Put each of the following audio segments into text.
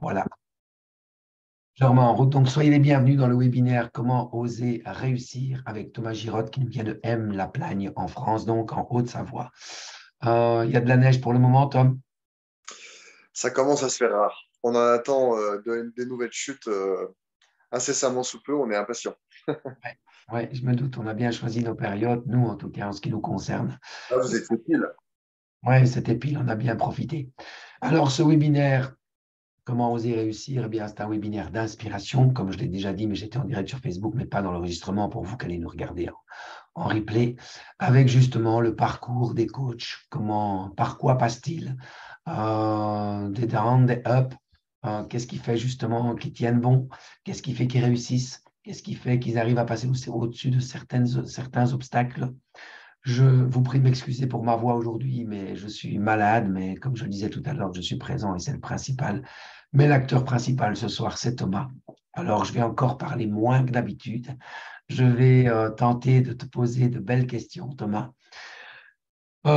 Voilà, je remets en route. Donc, soyez les bienvenus dans le webinaire Comment oser réussir avec Thomas Girotte qui nous vient de M-la-Plagne en France, donc en Haute-Savoie. Il y a de la neige pour le moment, Tom? Ça commence à se faire rare. On en attend des nouvelles chutes incessamment sous peu, on est impatient. Ouais, ouais, je me doute, on a bien choisi nos périodes, nous en tout cas en ce qui nous concerne. Ah, vous étiez pile. Oui, c'était pile, on a bien profité. Alors, ce webinaire, Comment oser réussir? Eh bien, c'est un webinaire d'inspiration, comme je l'ai déjà dit, mais j'étais en direct sur Facebook, mais pas dans l'enregistrement pour vous qui allez nous regarder en replay, avec justement le parcours des coachs. Par quoi passe-t-il? Des down, des up. Qu'est-ce qui fait justement qu'ils tiennent bon? Qu'est-ce qui fait qu'ils réussissent? Qu'est-ce qui fait qu'ils arrivent à passer au-dessus de certains obstacles? Je vous prie de m'excuser pour ma voix aujourd'hui, mais je suis malade, mais comme je le disais tout à l'heure, je suis présent et c'est le principal. Mais l'acteur principal ce soir, c'est Thomas. Alors, je vais encore parler moins que d'habitude. Je vais tenter de te poser de belles questions, Thomas.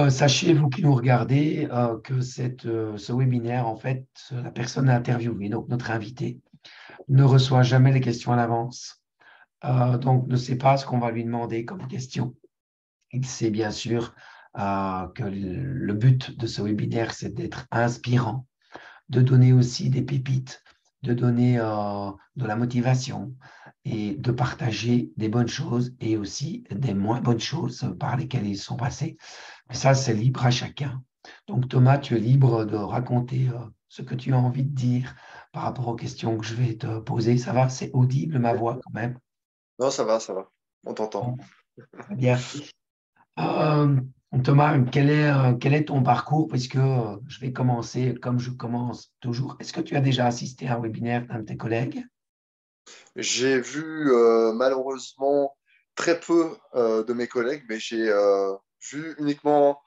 Sachez, vous qui nous regardez, que ce webinaire, en fait, la personne interviewée, donc notre invité, ne reçoit jamais les questions à l'avance. Donc, ne sait pas ce qu'on va lui demander comme question. Il sait bien sûr que le but de ce webinaire, c'est d'être inspirant, de donner aussi des pépites, de donner de la motivation et de partager des bonnes choses et aussi des moins bonnes choses par lesquelles ils sont passés. Mais ça, c'est libre à chacun. Donc Thomas, tu es libre de raconter ce que tu as envie de dire par rapport aux questions que je vais te poser. Ça va? C'est audible ma voix quand même? Non, ça va, ça va. On t'entend. Bon, très bien. Euh, Thomas, quel est ton parcours? Puisque je vais commencer comme je commence toujours. Est-ce que tu as déjà assisté à un webinaire d'un de tes collègues? J'ai vu malheureusement très peu de mes collègues, mais j'ai vu uniquement,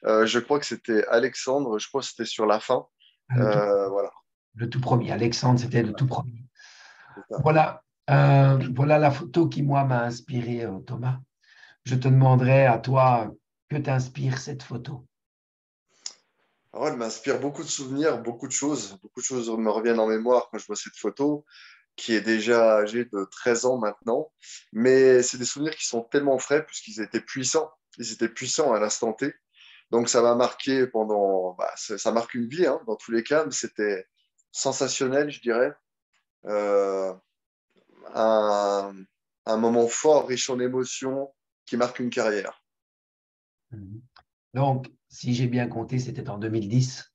je crois que c'était Alexandre, je crois que c'était sur la fin. Le tout, Voilà, le tout premier. Alexandre, c'était le tout premier. c'est ça. Voilà la photo qui, moi, m'a inspiré, Thomas. Je te demanderai à toi, que t'inspire cette photo? Alors, elle m'inspire beaucoup de souvenirs, beaucoup de choses. Beaucoup de choses me reviennent en mémoire quand je vois cette photo, qui est déjà âgée de 13 ans maintenant. Mais c'est des souvenirs qui sont tellement frais puisqu'ils étaient puissants. Ils étaient puissants à l'instant T. Donc ça m'a marqué pendant, bah, ça marque une vie hein, dans tous les cas, mais c'était sensationnel, je dirais. Euh, un, un moment fort, riche en émotions, qui marque une carrière. Mhm. Donc, si j'ai bien compté, c'était en 2010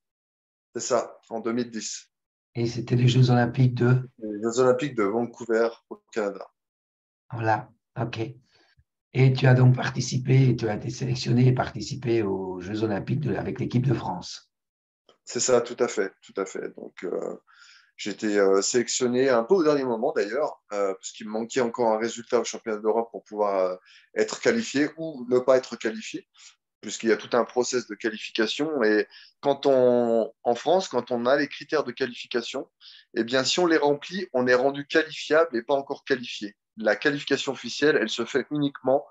C'est ça, en 2010. et c'était les Jeux Olympiques de... Les Jeux Olympiques de Vancouver au Canada. Voilà, ok. Et tu as donc participé, tu as été sélectionné et participé aux Jeux Olympiques avec l'équipe de France. C'est ça, tout à fait, tout à fait. Donc j'ai été sélectionné un peu au dernier moment d'ailleurs, parce qu'il me manquait encore un résultat au championnat d'Europe pour pouvoir être qualifié ou ne pas être qualifié, puisqu'il y a tout un process de qualification. Et en France, quand on a les critères de qualification, eh bien, si on les remplit, on est rendu qualifiable et pas encore qualifié. La qualification officielle, elle se fait uniquement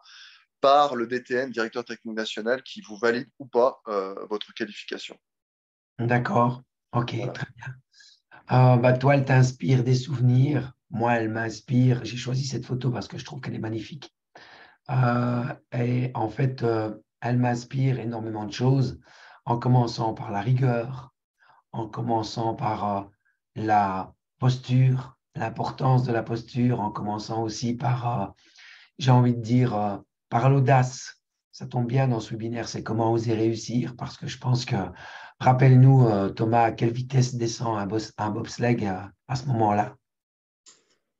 par le DTN, directeur technique national, qui vous valide ou pas votre qualification. D'accord, ok, Voilà. très bien. Bah, toi, elle t'inspire des souvenirs. Moi, elle m'inspire. J'ai choisi cette photo parce que je trouve qu'elle est magnifique. Et en fait, elle m'inspire énormément de choses, en commençant par la rigueur, en commençant par la posture, l'importance de la posture, en commençant aussi par, j'ai envie de dire, par l'audace. Ça tombe bien dans ce webinaire, c'est comment oser réussir, parce que je pense que, rappelle-nous, Thomas, à quelle vitesse descend un bobsleigh à ce moment-là?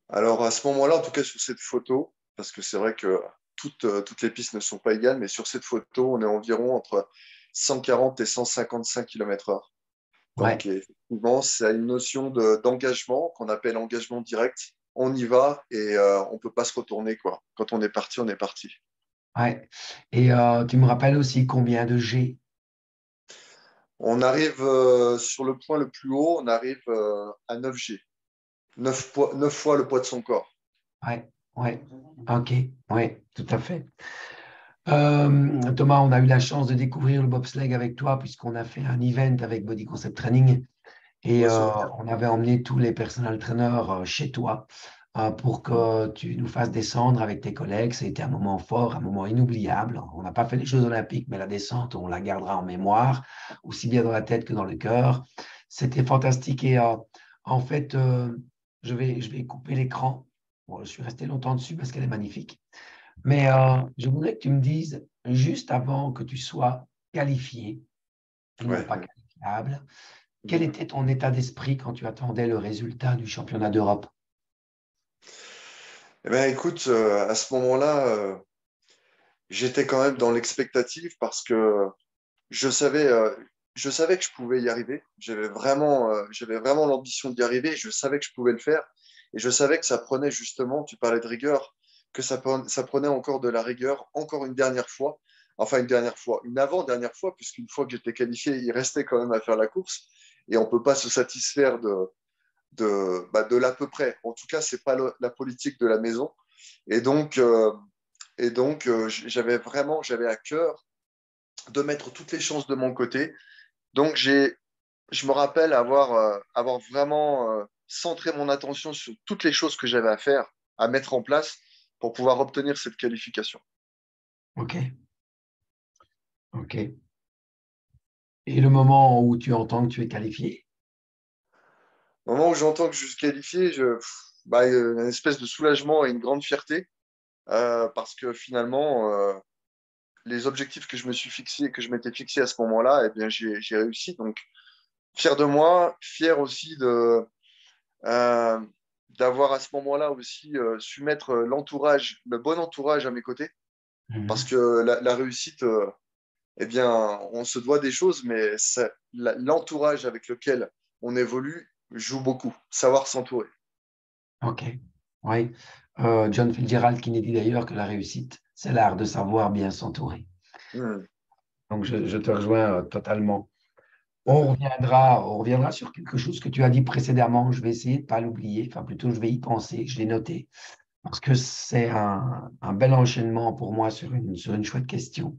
Alors à ce moment-là, en tout cas sur cette photo, parce que c'est vrai que toutes les pistes ne sont pas égales, mais sur cette photo, on est environ entre 140 et 155 km/h. Ouais, Donc effectivement, c'est une notion d'engagement qu'on appelle engagement direct. On y va et on ne peut pas se retourner, quoi. Quand on est parti, on est parti. ouais. Et tu me rappelles aussi combien de G? On arrive sur le point le plus haut, on arrive à 9G. 9 fois le poids de son corps. Ouais, ouais, ok, ouais, tout à fait. Thomas, on a eu la chance de découvrir le bobsleigh avec toi puisqu'on a fait un event avec Body Concept Training Et Beau souvenir. on avait emmené tous les personnel trainers chez toi pour que tu nous fasses descendre avec tes collègues. C'était un moment fort, un moment inoubliable. On n'a pas fait les Jeux Olympiques, mais la descente, on la gardera en mémoire, aussi bien dans la tête que dans le cœur. C'était fantastique. Et en fait, je vais couper l'écran. Bon, je suis resté longtemps dessus parce qu'elle est magnifique. Mais je voudrais que tu me dises, juste avant que tu sois qualifié, et non Ouais. pas qualifiable, quel Mhm. était ton état d'esprit quand tu attendais le résultat du championnat d'Europe? Eh ben, écoute, à ce moment-là, j'étais quand même dans l'expectative parce que je savais, euh, je savais que je pouvais y arriver. J'avais vraiment l'ambition d'y arriver. Je savais que je pouvais le faire. Et je savais que ça prenait justement, tu parlais de rigueur, que ça prenait encore de la rigueur, encore une dernière fois. Enfin, une dernière fois, une avant-dernière fois, puisqu'une fois que j'étais qualifié, il restait quand même à faire la course. Et on ne peut pas se satisfaire de l'à peu près. En tout cas, ce n'est pas la politique de la maison. Et donc, euh, j'avais à cœur de mettre toutes les chances de mon côté. Donc, je me rappelle avoir vraiment centré mon attention sur toutes les choses que j'avais à faire, à mettre en place pour pouvoir obtenir cette qualification. Ok, ok. Et le moment où tu entends que tu es qualifié? Au moment où j'entends que je suis qualifié, il y a une espèce de soulagement et une grande fierté parce que finalement, les objectifs que je me suis fixé, que je m'étais fixé à ce moment-là, eh bien, j'ai réussi. Donc, fier de moi, fier aussi euh, d'avoir à ce moment-là aussi su mettre l'entourage, le bon entourage à mes côtés. Parce Mhm. que la réussite, eh bien, on se doit des choses, mais l'entourage avec lequel on évolue joue beaucoup. Savoir s'entourer. Ok, oui. John Fitzgerald qui nous dit d'ailleurs que la réussite, c'est l'art de savoir bien s'entourer. Hmm, Donc, je te rejoins totalement. tout à fait. On reviendra sur quelque chose que tu as dit précédemment. Je vais essayer de ne pas l'oublier. Enfin, plutôt, je vais y penser. Je l'ai noté parce que c'est un bel enchaînement pour moi sur une chouette question.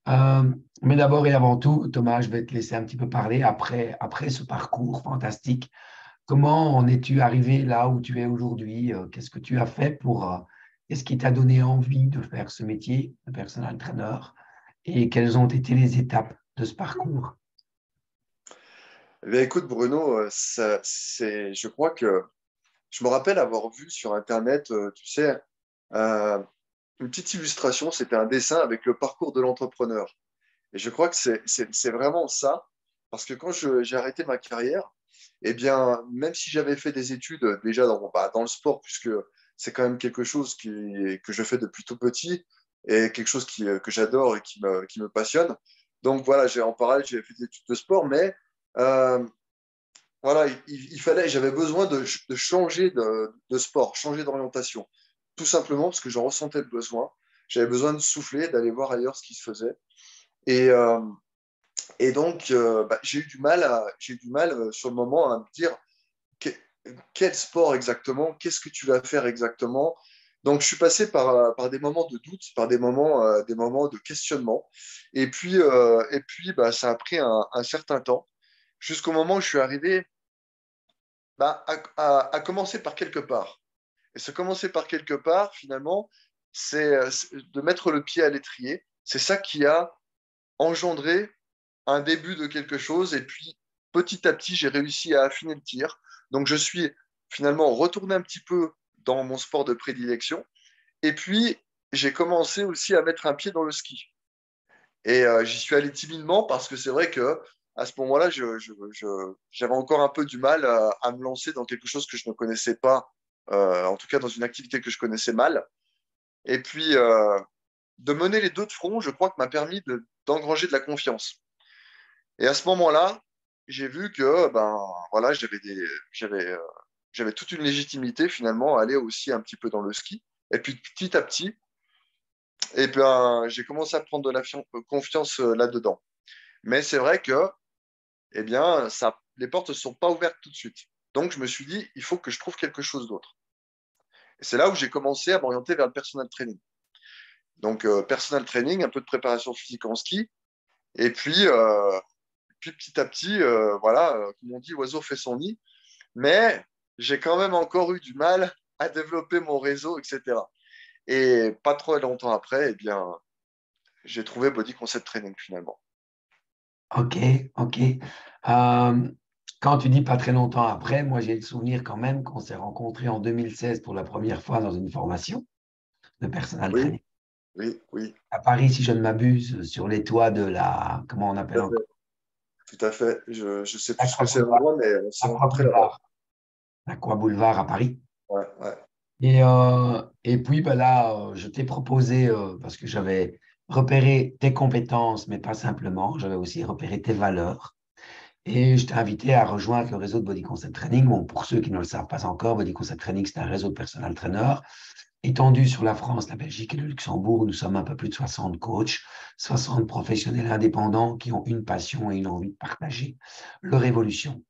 Euh, mais d'abord et avant tout, Thomas, je vais te laisser un petit peu parler après ce parcours fantastique. Comment en es-tu arrivé là où tu es aujourd'hui? Qu'est-ce que tu as fait qu'est-ce qui t'a donné envie de faire ce métier de personal trainer? Et quelles ont été les étapes de ce parcours? Eh bien, écoute, Bruno, je crois que je me rappelle avoir vu sur Internet, tu sais, euh, une petite illustration, c'était un dessin avec le parcours de l'entrepreneur. Et je crois que c'est vraiment ça, parce que quand j'ai arrêté ma carrière, eh bien, même si j'avais fait des études déjà dans le sport, puisque c'est quand même quelque chose que je fais depuis tout petit, et quelque chose que j'adore et qui me passionne. Donc voilà, en parallèle, j'ai fait des études de sport, mais euh, voilà, j'avais besoin de changer de sport, changer d'orientation. Tout simplement parce que j'en ressentais le besoin. J'avais besoin de souffler, d'aller voir ailleurs ce qui se faisait. Et, euh, et donc, j'ai eu du mal sur le moment à me dire que- quel sport exactement, qu'est-ce que tu vas faire exactement. Donc, je suis passé par des moments de doute, par des moments de questionnement. Ça a pris un certain temps, jusqu'au moment où je suis arrivé à commencer par quelque part. Et se commencer par quelque part, finalement, c'est de mettre le pied à l'étrier. C'est ça qui a engendré un début de quelque chose. Et puis, petit à petit, j'ai réussi à affiner le tir. Donc, je suis finalement retourné un petit peu dans mon sport de prédilection. Et puis, j'ai commencé aussi à mettre un pied dans le ski. Et j'y suis allé timidement parce que c'est vrai que à ce moment-là, j'avais encore un peu du mal à me lancer dans quelque chose que je ne connaissais pas, en tout cas dans une activité que je connaissais mal. Et puis, de mener les deux de front, je crois que m'a permis d'engranger de la confiance. Et à ce moment-là, j'ai vu que ben voilà, j'avais toute une légitimité finalement à aller aussi un petit peu dans le ski. Et puis petit à petit, et ben, j'ai commencé à prendre de la confiance là-dedans. Mais c'est vrai que eh bien, les portes ne sont pas ouvertes tout de suite. Donc je me suis dit, il faut que je trouve quelque chose d'autre. Et c'est là où j'ai commencé à m'orienter vers le personal training. Donc personal training, un peu de préparation physique en ski, et puis puis petit à petit, voilà, comme on dit, l'oiseau fait son nid. Mais j'ai quand même encore eu du mal à développer mon réseau, etc. Et pas trop longtemps après, eh bien, j'ai trouvé Body Concept Training finalement. Ok, ok. Quand tu dis pas très longtemps après, moi j'ai le souvenir quand même qu'on s'est rencontrés en 2016 pour la première fois dans une formation de personal Oui, training oui, oui, à Paris, si je ne m'abuse, sur les toits de la, comment on tout appelle à encore, fait. Tout à fait. Je ne sais plus ce que l'Aqua c'est Boulevard, l'endroit, mais on s'est l'Aqua rencontrés là-bas. Boulevard, l'Aqua Boulevard à Paris. Ouais, ouais. Et puis ben là, je t'ai proposé, parce que j'avais repéré tes compétences, mais pas simplement, j'avais aussi repéré tes valeurs. Et je t'ai invité à rejoindre le réseau de Body Concept Training. Bon, pour ceux qui ne le savent pas encore, Body Concept Training, c'est un réseau de personal trainers étendu sur la France, la Belgique et le Luxembourg. Nous sommes un peu plus de 60 coachs, 60 professionnels indépendants qui ont une passion et une envie de partager leur évolution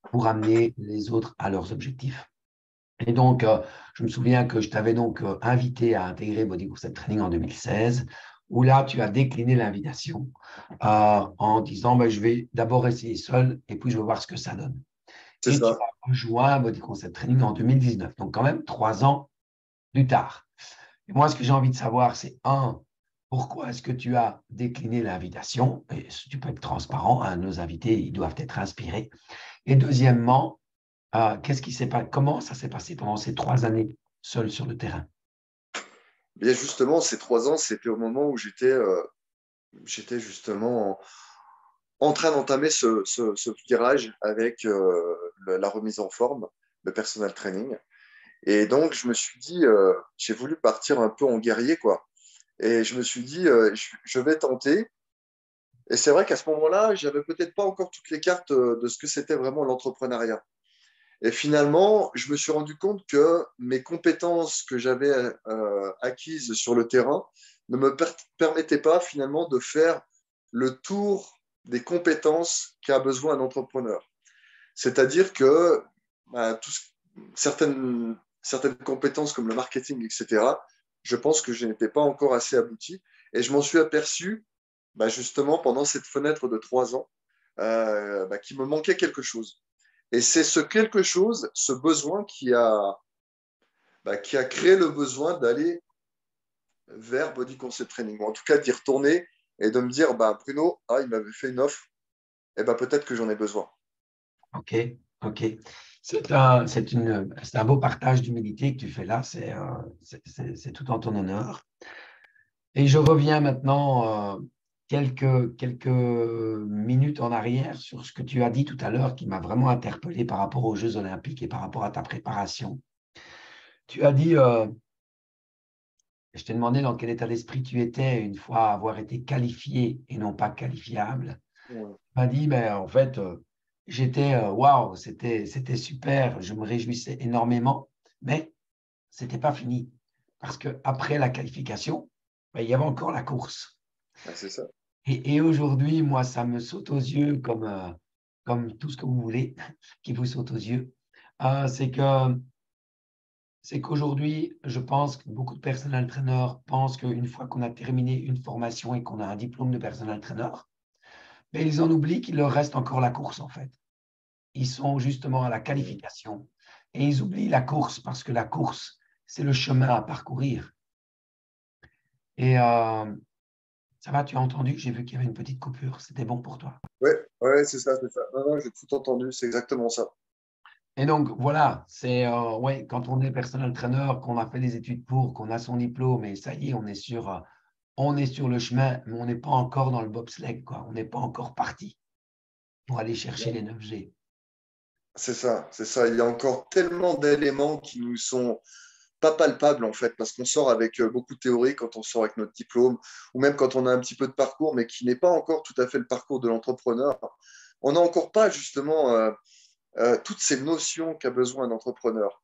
pour amener les autres à leurs objectifs. Et donc, je me souviens que je t'avais donc invité à intégrer Body Concept Training en 2016, où là, tu as décliné l'invitation en disant, ben, je vais d'abord essayer seul et puis je vais voir ce que ça donne. C'est Et tu ça. as rejoint Body Concept Training en 2019, donc quand même 3 ans plus tard. Et moi, ce que j'ai envie de savoir, c'est un, pourquoi est-ce que tu as décliné l'invitation? Et tu peux être transparent, hein, nos invités, ils doivent être inspirés. Et deuxièmement, qu'est-ce qui s'est passé? Comment ça s'est passé pendant ces 3 années seul sur le terrain? Bien justement, ces 3 ans, c'était au moment où j'étais justement en train d'entamer ce virage avec la remise en forme, le personal training. Et donc, je me suis dit, j'ai voulu partir un peu en guerrier, quoi. Et je me suis dit, je vais tenter. Et c'est vrai qu'à ce moment-là, j'avais peut-être pas encore toutes les cartes de ce que c'était vraiment l'entrepreneuriat. Et finalement, je me suis rendu compte que mes compétences que j'avais acquises sur le terrain ne me permettaient pas finalement de faire le tour des compétences qu'a besoin un entrepreneur. C'est-à-dire que bah, certaines compétences comme le marketing, etc., je pense que je n'étais pas encore assez abouti. Et je m'en suis aperçu bah, justement pendant cette fenêtre de 3 ans bah, qu'il me manquait quelque chose. Et c'est ce quelque chose, ce besoin bah, qui a créé le besoin d'aller vers Body Concept Training, ou en tout cas d'y retourner et de me dire, bah, Bruno, ah, il m'avait fait une offre, et bah, peut-être que j'en ai besoin. OK, OK. C'est un beau partage d'humilité que tu fais là. C'est tout en ton honneur. Et je reviens maintenant quelques minutes en arrière sur ce que tu as dit tout à l'heure qui m'a vraiment interpellé par rapport aux Jeux Olympiques et par rapport à ta préparation. Tu as dit, je t'ai demandé dans quel état d'esprit tu étais une fois avoir été qualifié et non pas qualifiable. Ouais. Tu m'as dit, ben, en fait, j'étais, waouh, c'était super, je me réjouissais énormément, mais c'était pas fini. Parce qu'après la qualification, ben, il y avait encore la course. Ah, c'est ça. Et aujourd'hui, moi, ça me saute aux yeux comme tout ce que vous voulez qui vous saute aux yeux. Euh, c'est que, c'est qu'aujourd'hui, je pense que beaucoup de personnel trainer pensent qu'une fois qu'on a terminé une formation et qu'on a un diplôme de personnel trainer, ben, ils en oublient qu'il leur reste encore la course, en fait. Ils sont justement à la Mm. qualification et ils oublient la course parce que la course, c'est le chemin à parcourir. Et ça va, tu as entendu, j'ai vu qu'il y avait une petite coupure, c'était bon pour toi. Ouais, ouais, c'est ça, c'est ça. Non, non, j'ai tout entendu, c'est exactement ça. Et donc, voilà, c'est ouais, quand on est personnel trainer, qu'on a fait des études pour, qu'on a son diplôme, et ça y est, on est sur le chemin, mais on n'est pas encore dans le bobsleigh, quoi. On n'est pas encore parti pour aller chercher les 9G. C'est ça, c'est ça. Il y a encore tellement d'éléments qui nous sont pas palpables en fait, parce qu'on sort avec beaucoup de théorie quand on sort avec notre diplôme, ou même quand on a un petit peu de parcours, mais qui n'est pas encore tout à fait le parcours de l'entrepreneur. On n'a encore pas justement toutes ces notions qu'a besoin un entrepreneur.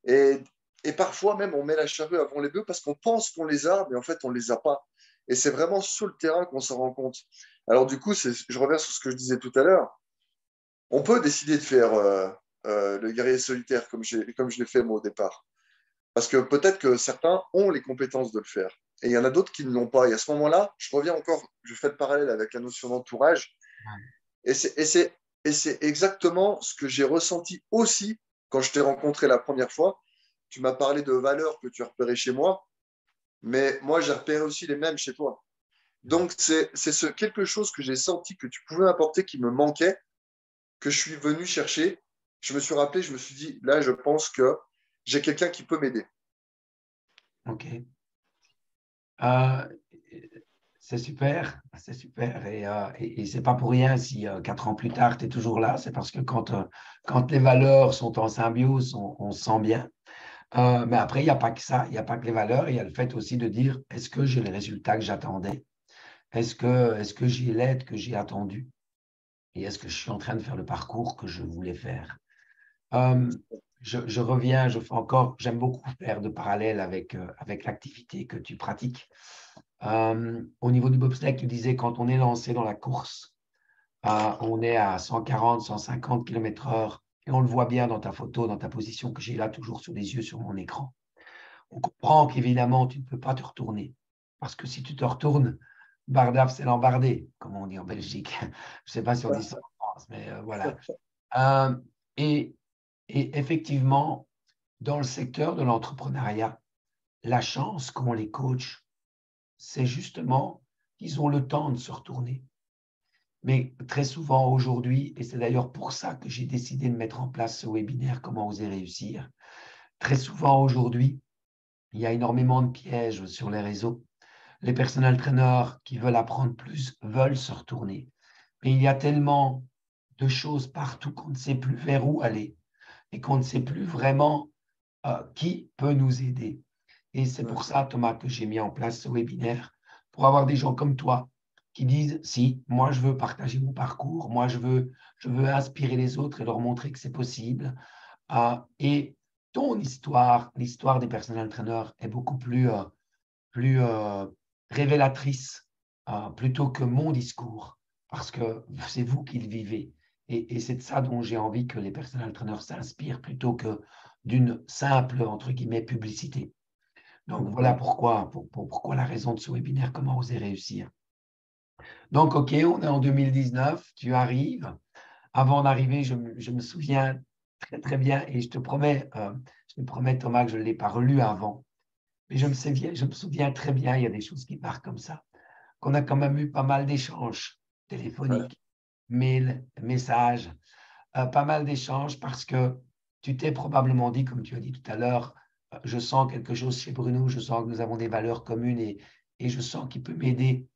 Et, et parfois même, on met la charrue avant les bœufs parce qu'on pense qu'on les a, mais en fait, on ne les a pas. Et c'est vraiment sur le terrain qu'on s'en rend compte. Alors du coup, je reviens sur ce que je disais tout à l'heure. On peut décider de faire le guerrier solitaire comme je l'ai fait moi au départ. Parce que peut-être que certains ont les compétences de le faire. Et il y en a d'autres qui ne l'ont pas. Et à ce moment-là, je reviens encore, je fais le parallèle avec la notion d'entourage. Et c'est exactement ce que j'ai ressenti aussi quand je t'ai rencontré la première fois. Tu m'as parlé de valeurs que tu as repérées chez moi, mais moi, j'ai repéré aussi les mêmes chez toi. Donc, c'est quelque chose que j'ai senti que tu pouvais apporter qui me manquait, que je suis venu chercher. Je me suis rappelé, je me suis dit, là, je pense que j'ai quelqu'un qui peut m'aider. OK. Euh, c'est super, c'est super. Et c'est pas pour rien si 4 ans plus tard, tu es toujours là. C'est parce que quand les valeurs sont en symbiose, on se sent bien. Mais après, il n'y a pas que ça. Il n'y a pas que les valeurs. Il y a le fait aussi de dire, est-ce que j'ai les résultats que j'attendais? Est-ce que j'ai l'aide que j'ai attendue? Et est-ce que je suis en train de faire le parcours que je voulais faire? Euh, je reviens, j'aime beaucoup faire de parallèles avec l'activité que tu pratiques. Au niveau du bobsleigh, tu disais quand on est lancé dans la course, on est à 140, 150 km/h et on le voit bien dans ta photo, dans ta position que j'ai là toujours sous les yeux sur mon écran. On comprend qu'évidemment, tu ne peux pas te retourner parce que si tu te retournes, bardaf, c'est l'embardé, comme on dit en Belgique. Je ne sais pas si on dit ça en France, mais voilà. Euh, et, et effectivement, dans le secteur de l'entrepreneuriat, la chance qu'ont les coachs, c'est justement qu'ils ont le temps de se retourner. Mais très souvent aujourd'hui, et c'est d'ailleurs pour ça que j'ai décidé de mettre en place ce webinaire Comment oser réussir, très souvent aujourd'hui, il y a énormément de pièges sur les réseaux. Les personal trainers qui veulent apprendre plus veulent se retourner. Mais il y a tellement de choses partout qu'on ne sait plus vers où aller et qu'on ne sait plus vraiment qui peut nous aider. Et c'est pour ça, Thomas, que j'ai mis en place ce webinaire, pour avoir des gens comme toi qui disent, si, moi je veux partager mon parcours, moi je veux inspirer les autres et leur montrer que c'est possible. Et ton histoire, l'histoire des personnels trainers est beaucoup plus révélatrice plutôt que mon discours, parce que c'est vous qui le vivez. Et c'est de ça dont j'ai envie que les personnel trainers s'inspirent plutôt que d'une simple, entre guillemets, publicité. Donc voilà pourquoi la raison de ce webinaire, comment oser réussir. Donc, OK, on est en 2019, tu arrives. Avant d'arriver, je me souviens très, très bien, et je te promets, Thomas, que je ne l'ai pas relu avant. Mais je me souviens très bien, il y a des choses qui marquent comme ça, qu'on a quand même eu pas mal d'échanges Ouais. téléphoniques, mails, messages, pas mal d'échanges parce que tu t'es probablement dit, comme tu as dit tout à l'heure, je sens quelque chose chez Bruno, je sens que nous avons des valeurs communes et je sens qu'il peut m'aider.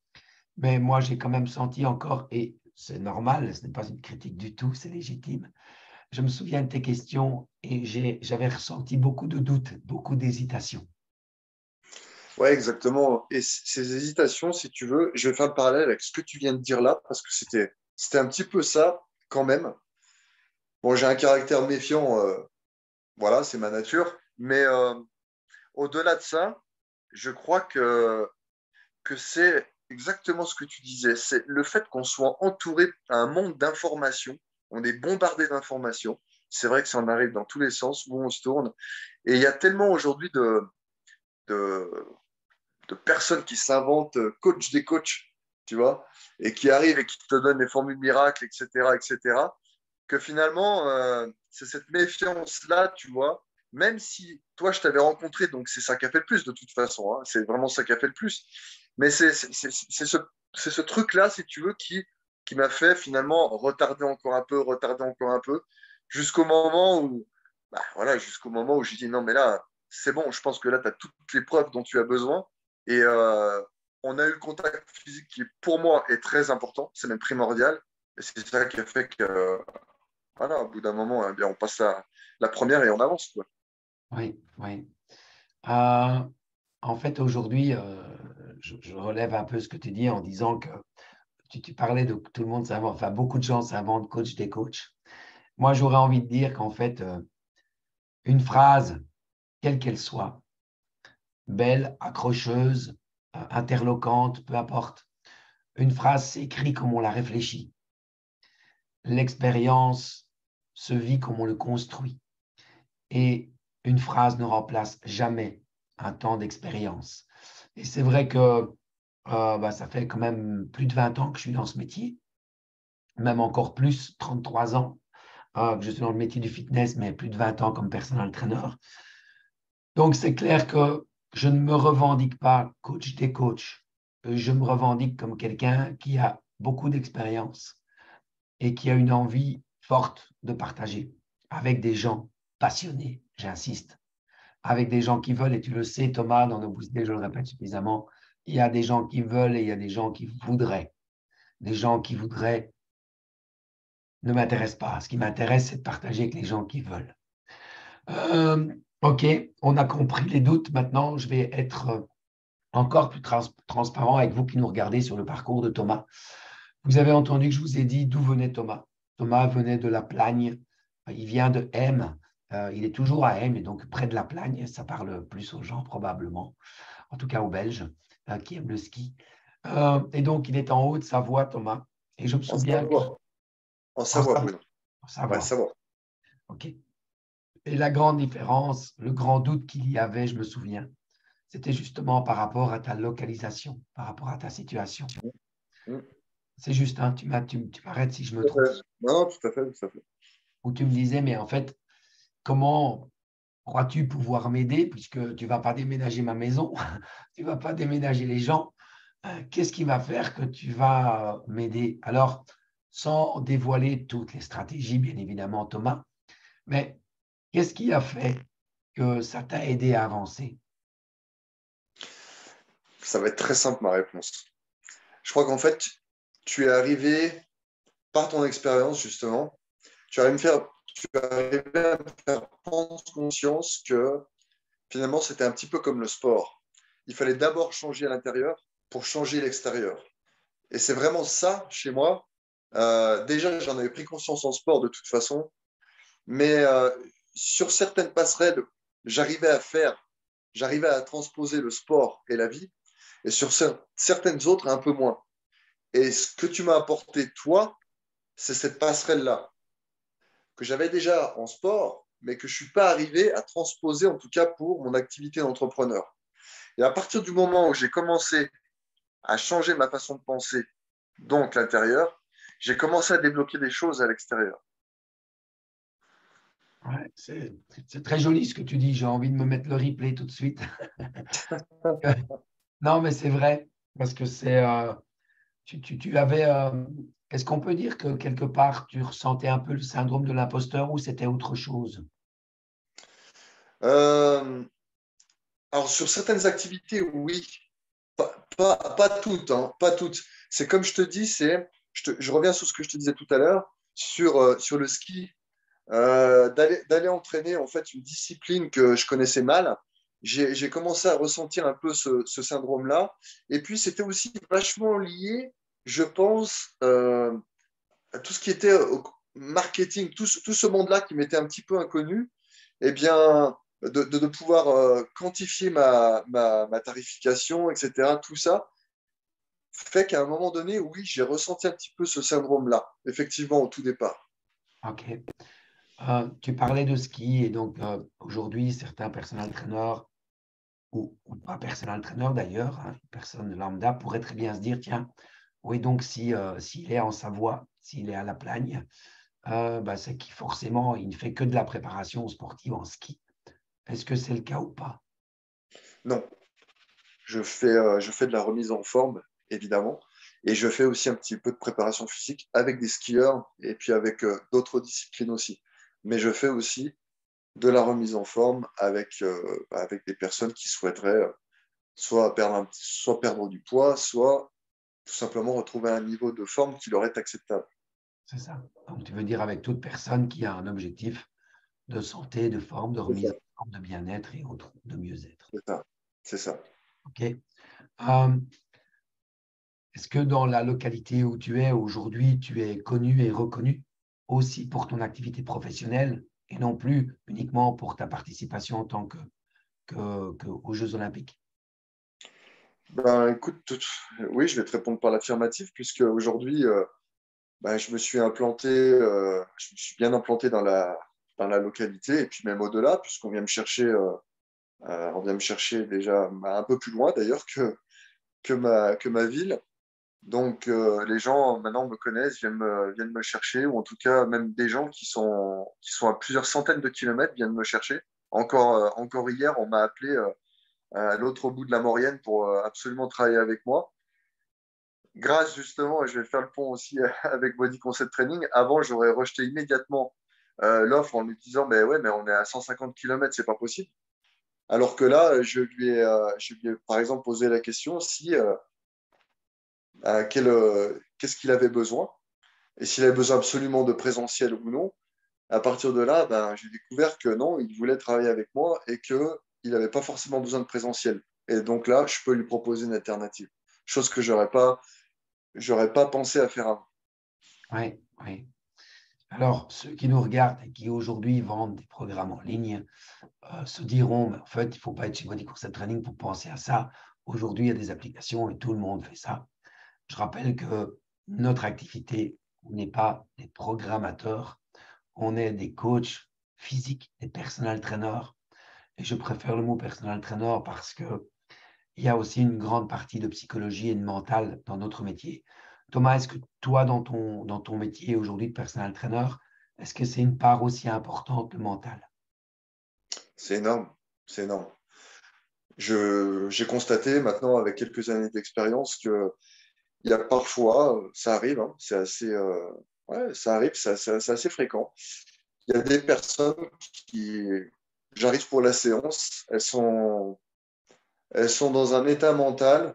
Mais moi, j'ai quand même senti encore, et c'est normal, ce n'est pas une critique du tout, c'est légitime. Je me souviens de tes questions et j'avais ressenti beaucoup de doutes, beaucoup d'hésitation. Ouais, exactement. Et ces hésitations, si tu veux, je vais faire le parallèle avec ce que tu viens de dire là, parce que c'était un petit peu ça quand même. Bon, j'ai un caractère méfiant, voilà, c'est ma nature. Mais au-delà de ça, je crois que c'est exactement ce que tu disais. C'est le fait qu'on soit entouré d'un monde d'informations. On est bombardé d'informations. C'est vrai que ça en arrive dans tous les sens où on se tourne. Et il y a tellement aujourd'hui de, de personnes qui s'inventent coach des coachs, tu vois, et qui arrivent et qui te donnent des formules miracles, etc., que finalement, c'est cette méfiance-là, tu vois, même si toi, je t'avais rencontré, donc c'est ça qui a fait le plus de toute façon, hein, c'est vraiment ça qui a fait le plus. Mais c'est ce truc-là, si tu veux, qui m'a fait finalement retarder encore un peu, jusqu'au moment où, bah, voilà, jusqu'au moment où j'ai dit non, mais là, c'est bon, je pense que là, tu as toutes les preuves dont tu as besoin. Et on a eu le contact physique qui, pour moi, est très important, c'est même primordial. Et c'est ça qui a fait que, voilà, au bout d'un moment, eh bien, on passe la première et on avance, quoi. Oui, oui. Euh, En fait, aujourd'hui, je relève un peu ce que tu dis en disant que tu parlais de tout le monde s'invente, enfin beaucoup de gens s'inventent coach des coachs. Moi, j'aurais envie de dire qu'en fait, une phrase, quelle qu'elle soit, belle, accrocheuse, interloquante, peu importe, une phrase s'écrit comme on la réfléchit. L'expérience se vit comme on le construit. Et une phrase ne remplace jamais un temps d'expérience. Et c'est vrai que ça fait quand même plus de 20 ans que je suis dans ce métier. même encore plus, 33 ans, que je suis dans le métier du fitness, mais plus de 20 ans comme personal trainer. Donc, c'est clair que je ne me revendique pas coach des coachs. Je me revendique comme quelqu'un qui a beaucoup d'expérience et qui a une envie forte de partager avec des gens passionnés, j'insiste, avec des gens qui veulent, et tu le sais, Thomas, dans nos boostés, je le répète suffisamment, il y a des gens qui veulent et il y a des gens qui voudraient. Des gens qui voudraient ne m'intéressent pas. Ce qui m'intéresse, c'est de partager avec les gens qui veulent. OK, on a compris les doutes. Maintenant, je vais être encore plus transparent avec vous qui nous regardez sur le parcours de Thomas. Vous avez entendu que je vous ai dit d'où venait Thomas. Thomas venait de la Plagne. Il vient de M. Il est toujours à M, et donc près de la Plagne. Ça parle plus aux gens probablement, en tout cas aux Belges qui aiment le ski. Et donc, il est en Haute-Savoie, Thomas. Et je me En souviens que... Savoie. En En Savoie, Savoie. Bruno. En Ouais, Savoie. Savoie. OK. Et la grande différence, le grand doute qu'il y avait, je me souviens, c'était justement par rapport à ta localisation, par rapport à ta situation. Mm. C'est juste, hein, tu m'arrêtes si je me Tout à trompe. fait. Non, tout à fait, tout à fait. Où tu me disais, mais en fait, comment crois-tu pouvoir m'aider puisque tu ne vas pas déménager ma maison, tu ne vas pas déménager les gens. Qu'est-ce qui va faire que tu vas m'aider? Alors, sans dévoiler toutes les stratégies, bien évidemment, Thomas, mais qu'est-ce qui a fait que ça t'a aidé à avancer? Ça va être très simple, ma réponse. Je crois qu'en fait, tu es arrivé par ton expérience, justement, tu es arrivé à me faire prendre conscience que finalement, c'était un petit peu comme le sport. Il fallait d'abord changer à l'intérieur pour changer l'extérieur. Et c'est vraiment ça, chez moi. Déjà, j'en avais pris conscience en sport de toute façon, mais sur certaines passerelles, j'arrivais à faire, j'arrivais à transposer le sport et la vie, et sur certaines autres, un peu moins. Et ce que tu m'as apporté, toi, c'est cette passerelle-là, que j'avais déjà en sport, mais que je ne suis pas arrivé à transposer, en tout cas pour mon activité d'entrepreneur. Et à partir du moment où j'ai commencé à changer ma façon de penser, donc l'intérieur, j'ai commencé à débloquer des choses à l'extérieur. Ouais, c'est très joli ce que tu dis. J'ai envie de me mettre le replay tout de suite. Non, mais c'est vrai, parce que tu avais, est-ce qu'on peut dire que quelque part, tu ressentais un peu le syndrome de l'imposteur ou c'était autre chose? Euh, alors, sur certaines activités, oui, pas toutes, hein, pas toutes. C'est comme je te dis, je reviens sur ce que je te disais tout à l'heure, sur le ski, d'aller entraîner en fait une discipline que je connaissais mal. J'ai commencé à ressentir un peu ce syndrome-là. Et puis, c'était aussi vachement lié, je pense, à tout ce qui était au marketing, tout ce monde-là qui m'était un petit peu inconnu. Eh bien, de pouvoir quantifier ma tarification, etc., tout ça, fait qu'à un moment donné, oui, j'ai ressenti un petit peu ce syndrome-là, effectivement, au tout départ. OK. Tu parlais de ski et donc aujourd'hui, certains personal trainers ou pas personal trainers d'ailleurs, hein, personne lambda pourrait très bien se dire, tiens, oui, donc si, s'il est en Savoie, s'il est à La Plagne, bah, c'est qu'il forcément, il ne fait que de la préparation sportive en ski. Est-ce que c'est le cas ou pas? Non, je fais de la remise en forme, évidemment, et je fais aussi un petit peu de préparation physique avec des skieurs et puis avec d'autres disciplines aussi. Mais je fais aussi de la remise en forme avec des personnes qui souhaiteraient soit perdre du poids, soit tout simplement retrouver un niveau de forme qui leur est acceptable. C'est ça. Donc, tu veux dire avec toute personne qui a un objectif de santé, de forme, de C'est ça, remise en forme, de bien-être et autres, de mieux-être. c'est ça, c'est ça. OK. Est-ce que dans la localité où tu es aujourd'hui, tu es connu et reconnu aussi pour ton activité professionnelle et non plus uniquement pour ta participation en tant aux Jeux Olympiques? Ben, écoute, oui, je vais te répondre par l'affirmative, puisque aujourd'hui, ben, je me suis bien implanté dans la localité, et puis même au-delà, puisqu'on vient me chercher, on vient me chercher déjà ben, un peu plus loin d'ailleurs que ma ville. Donc, les gens maintenant me connaissent, viennent me chercher, ou en tout cas, même des gens qui sont à plusieurs centaines de kilomètres viennent me chercher. Encore hier, on m'a appelé à l'autre bout de la Maurienne pour absolument travailler avec moi. Grâce justement, et je vais faire le pont aussi avec Body Concept Training, avant, j'aurais rejeté immédiatement l'offre en lui disant, mais ouais, mais on est à 150 km, c'est pas possible. Alors que là, je lui ai par exemple posé la question si qu'est-ce qu'il avait besoin et s'il avait besoin absolument de présentiel ou non. À partir de là, ben, j'ai découvert que non, il voulait travailler avec moi et qu'il n'avait pas forcément besoin de présentiel. Et donc là, je peux lui proposer une alternative. Chose que j'aurais pas pensé à faire avant. Oui, oui. Alors, ceux qui nous regardent et qui aujourd'hui vendent des programmes en ligne se diront, mais en fait, il ne faut pas être chez Body Concept Training pour penser à ça. Aujourd'hui, il y a des applications et tout le monde fait ça. Je rappelle que notre activité, on n'est pas des programmateurs, on est des coachs physiques, des personal trainers. Et je préfère le mot personal trainer parce qu'il y a aussi une grande partie de psychologie et de mental dans notre métier. Thomas, est-ce que toi, dans ton métier aujourd'hui de personal trainer, est-ce que c'est une part aussi importante, le mental? C'est énorme, c'est énorme. J'ai constaté maintenant, avec quelques années d'expérience, qu'il y a parfois, ça arrive, hein, ouais, ça arrive, c'est assez fréquent. Il y a des personnes qui, j'arrive pour la séance, elles sont dans un état mental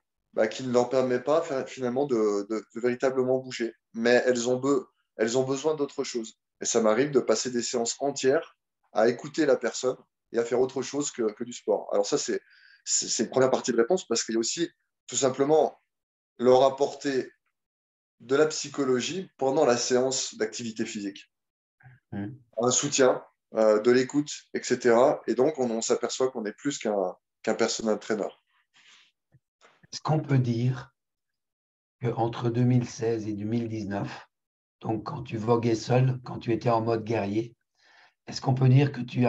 qui ne leur permet pas finalement de véritablement bouger. Mais elles ont besoin d'autre chose. Et ça m'arrive de passer des séances entières à écouter la personne et à faire autre chose que du sport. Alors ça, c'est une première partie de réponse parce qu'il y a aussi tout simplement leur apporter de la psychologie pendant la séance d'activité physique. Hmm. Un soutien, de l'écoute, etc. Et donc, on s'aperçoit qu'on est plus qu'un personal trainer. Est-ce qu'on peut dire qu'entre 2016 et 2019, donc quand tu voguais seul, quand tu étais en mode guerrier, est-ce qu'on peut dire que tu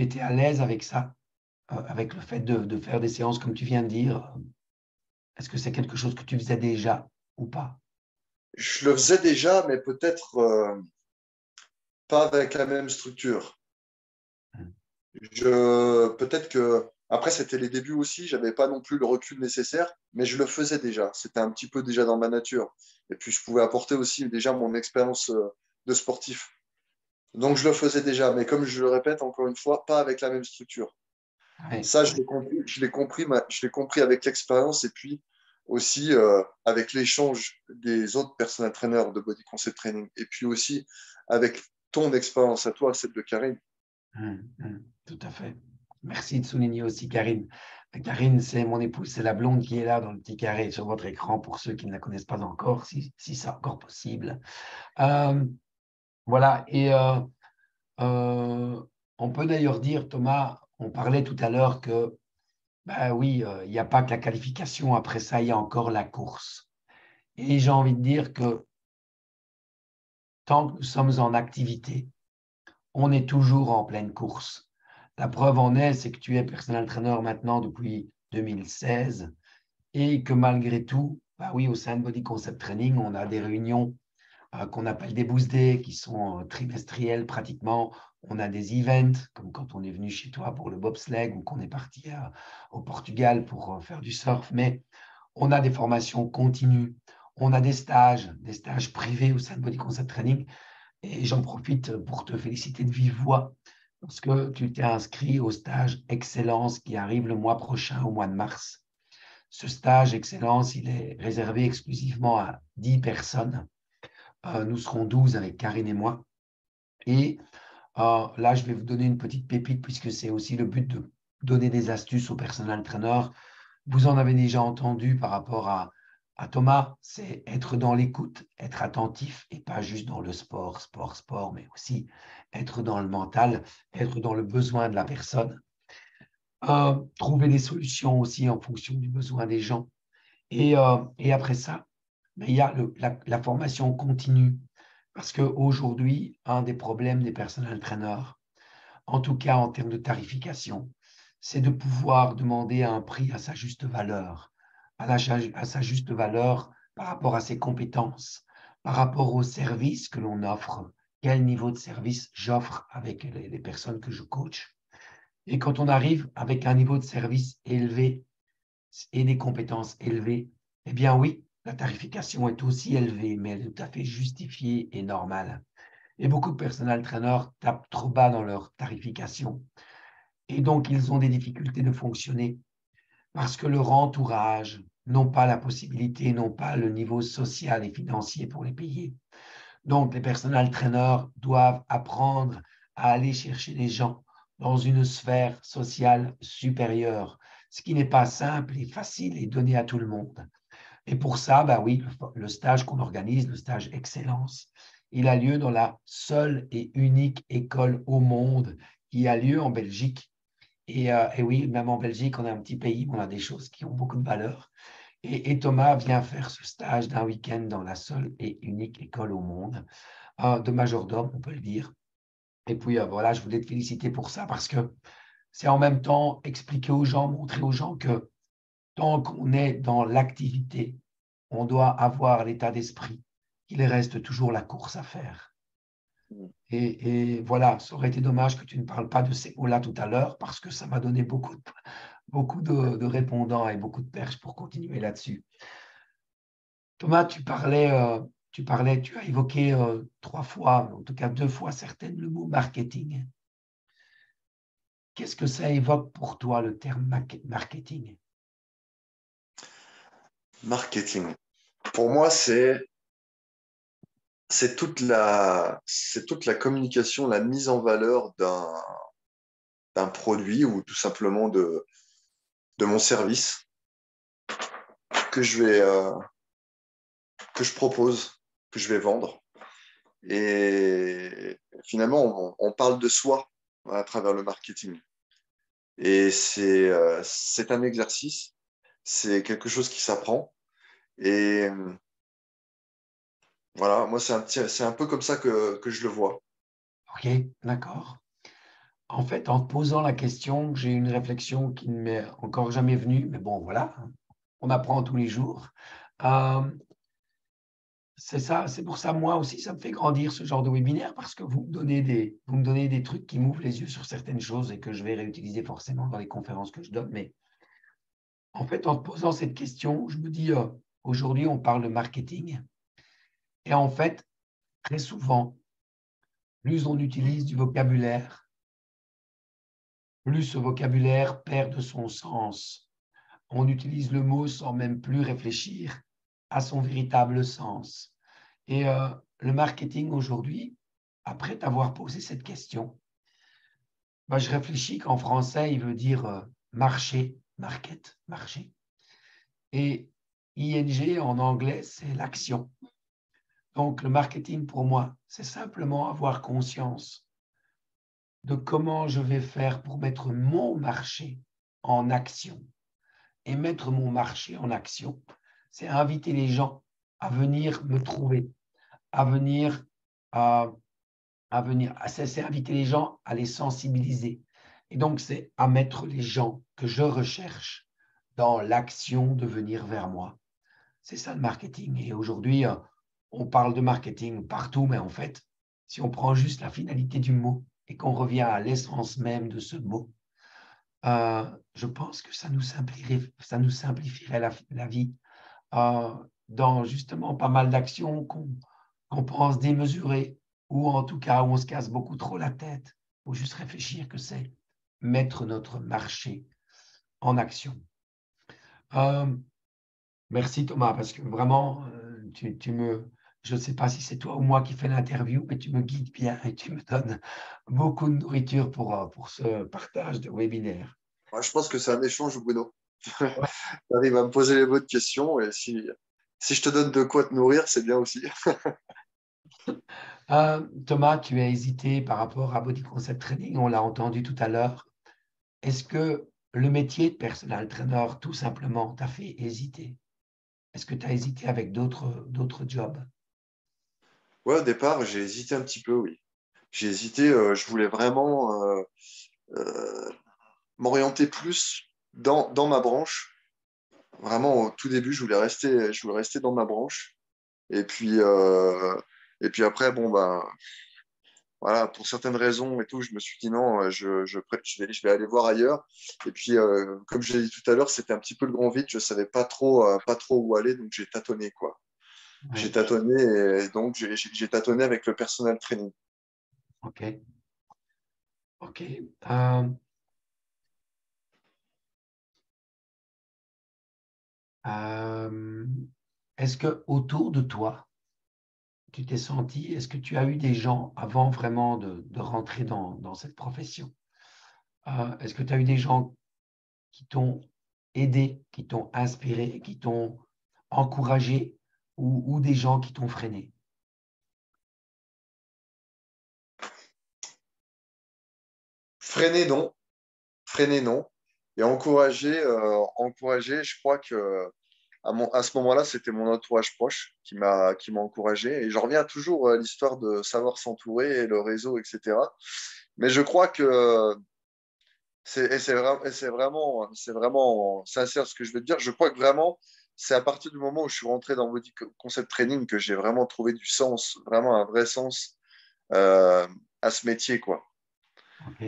étais à l'aise avec ça, avec le fait de faire des séances comme tu viens de dire? Est-ce que c'est quelque chose que tu faisais déjà ou pas? Je le faisais déjà, mais peut-être pas avec la même structure. Hmm. Peut-être que après c'était les débuts aussi, j'avais pas non plus le recul nécessaire, mais je le faisais déjà. C'était un petit peu déjà dans ma nature. Et puis je pouvais apporter aussi déjà mon expérience de sportif. Donc je le faisais déjà, mais comme je le répète encore une fois, pas avec la même structure. Ouais, Ça, ouais. je l'ai compris avec l'expérience et puis aussi avec l'échange des autres personal trainers de Body Concept Training et puis aussi avec ton expérience à toi, celle de Karine. Tout à fait. Merci de souligner aussi Karine. Karine, c'est mon épouse, c'est la blonde qui est là dans le petit carré sur votre écran pour ceux qui ne la connaissent pas encore, si c'est encore possible. Euh, voilà, et euh, on peut d'ailleurs dire, Thomas, on parlait tout à l'heure que, bah oui, il n'y a pas que la qualification, après ça, il y a encore la course. Et j'ai envie de dire que tant que nous sommes en activité, on est toujours en pleine course. La preuve en est, c'est que tu es personnel trainer maintenant depuis 2016 et que malgré tout, bah oui, au sein de Body Concept Training, on a des réunions qu'on appelle des boost days qui sont trimestrielles pratiquement. On a des events, comme quand on est venu chez toi pour le bobsleigh ou qu'on est parti au Portugal pour faire du surf. Mais on a des formations continues, on a des stages privés au sein de Body Concept Training. Et j'en profite pour te féliciter de vive voix parce que tu t'es inscrit au stage Excellence qui arrive le mois prochain, au mois de mars. Ce stage Excellence, il est réservé exclusivement à 10 personnes. Nous serons 12 avec Karine et moi. Et là, je vais vous donner une petite pépite puisque c'est aussi le but de donner des astuces aux personal trainers. Vous en avez déjà entendu par rapport à Thomas, c'est être dans l'écoute, être attentif et pas juste dans le sport, mais aussi être dans le mental, être dans le besoin de la personne. Trouver des solutions aussi en fonction du besoin des gens. Et après ça, il y a la formation continue. Parce qu'aujourd'hui, un des problèmes des personnels traîneurs, en tout cas en termes de tarification, c'est de pouvoir demander un prix à sa juste valeur. à sa juste valeur par rapport à ses compétences, par rapport au service que l'on offre, quel niveau de service j'offre avec les personnes que je coach. Et quand on arrive avec un niveau de service élevé et des compétences élevées, eh bien oui, la tarification est aussi élevée, mais elle est tout à fait justifiée et normale. Et beaucoup de personal trainers tapent trop bas dans leur tarification. Et donc, ils ont des difficultés de fonctionner parce que leur entourage n'ont pas la possibilité, n'ont pas le niveau social et financier pour les payer. Donc, les personal trainers doivent apprendre à aller chercher les gens dans une sphère sociale supérieure, ce qui n'est pas simple et facile et donné à tout le monde. Et pour ça, ben oui, le stage qu'on organise, le stage Excellence, il a lieu dans la seule et unique école au monde qui a lieu en Belgique. Et oui, même en Belgique, on a un petit pays, on a des choses qui ont beaucoup de valeur. Et Thomas vient faire ce stage d'un week-end dans la seule et unique école au monde, de majordome, on peut le dire. Et puis voilà, je voulais te féliciter pour ça parce que c'est en même temps expliquer aux gens, montrer aux gens que tant qu'on est dans l'activité, on doit avoir l'état d'esprit qu'il reste toujours la course à faire. Et voilà, ça aurait été dommage que tu ne parles pas de ces mots-là tout à l'heure parce que ça m'a donné beaucoup de répondants et beaucoup de perches pour continuer là-dessus. Thomas, tu as évoqué 3 fois, en tout cas 2 fois certaines, le mot marketing. Qu'est-ce que ça évoque pour toi, le terme marketing? Marketing. Pour moi, c'est toute la communication, la mise en valeur d'un produit ou tout simplement de mon service que que je propose, que je vais vendre. Et finalement, on parle de soi à travers le marketing. Et c'est un exercice, c'est quelque chose qui s'apprend. Et voilà, moi, c'est un peu comme ça que je le vois. Ok, d'accord. En fait, en te posant la question, j'ai une réflexion qui ne m'est encore jamais venue, mais bon, voilà, on apprend tous les jours. Euh, c'est ça, c'est pour ça, moi aussi, ça me fait grandir ce genre de webinaire parce que vous me donnez des trucs qui m'ouvrent les yeux sur certaines choses et que je vais réutiliser forcément dans les conférences que je donne. Mais en fait, en te posant cette question, je me dis, aujourd'hui, on parle de marketing. Et en fait, très souvent, plus on utilise du vocabulaire, plus ce vocabulaire perd de son sens. On utilise le mot sans même plus réfléchir à son véritable sens. Et le marketing aujourd'hui, après t'avoir posé cette question, ben, je réfléchis qu'en français, il veut dire marché, market, marché. Et ING en anglais, c'est l'action. Donc, le marketing pour moi, c'est simplement avoir conscience de comment je vais faire pour mettre mon marché en action. Et mettre mon marché en action, c'est inviter les gens à venir me trouver, à venir, à, c'est inviter les gens à les sensibiliser. Et donc, c'est à mettre les gens que je recherche dans l'action de venir vers moi. C'est ça le marketing. Et aujourd'hui, on parle de marketing partout, mais en fait, si on prend juste la finalité du mot et qu'on revient à l'essence même de ce mot, je pense que ça nous simplifierait la vie dans justement pas mal d'actions qu'on pense démesurées ou en tout cas où on se casse beaucoup trop la tête. Il faut juste réfléchir que c'est mettre notre marché en action. Euh, Merci Thomas, parce que vraiment, je ne sais pas si c'est toi ou moi qui fais l'interview, mais tu me guides bien et tu me donnes beaucoup de nourriture pour ce partage de webinaire. Moi, je pense que c'est un échange, Bruno. Ouais. Tu arrives à me poser les bonnes questions et si je te donne de quoi te nourrir, c'est bien aussi. Thomas, tu as hésité par rapport à Body Concept Training, on l'a entendu tout à l'heure. Est-ce que le métier de personal trainer, tout simplement, t'a fait hésiter? Est-ce que tu as hésité avec d'autres jobs? Ouais, au départ, j'ai hésité un petit peu, oui. J'ai hésité, je voulais vraiment euh, m'orienter plus dans ma branche Vraiment, au tout début, je voulais rester dans ma branche. Et puis, euh, et puis après, bon, ben, voilà, pour certaines raisons et tout, je me suis dit non, je vais aller voir ailleurs. Et puis, comme je l'ai dit tout à l'heure, c'était un petit peu le grand vide. Je savais pas trop où aller, donc j'ai tâtonné, quoi. J'ai Oui, tâtonné et donc j'ai tâtonné avec le personal training. ok, ok. Euh, euh, est-ce que autour de toi, tu t'es senti, est-ce que tu as eu des gens avant vraiment de rentrer dans cette profession? Est-ce que tu as eu des gens qui t'ont aidé, qui t'ont inspiré, qui t'ont encouragé ou des gens qui t'ont freiné? Freiner, non. Freiner, non. Et encourager, je crois que à ce moment-là, c'était mon entourage proche qui m'a encouragé. Et je reviens toujours à l'histoire de savoir s'entourer et le réseau, etc. Mais je crois que c'est vraiment sincère ce que je veux te dire. Je crois que vraiment, c'est à partir du moment où je suis rentré dans Body Concept Training que j'ai vraiment trouvé du sens, vraiment un vrai sens euh, à ce métier, quoi. Ok,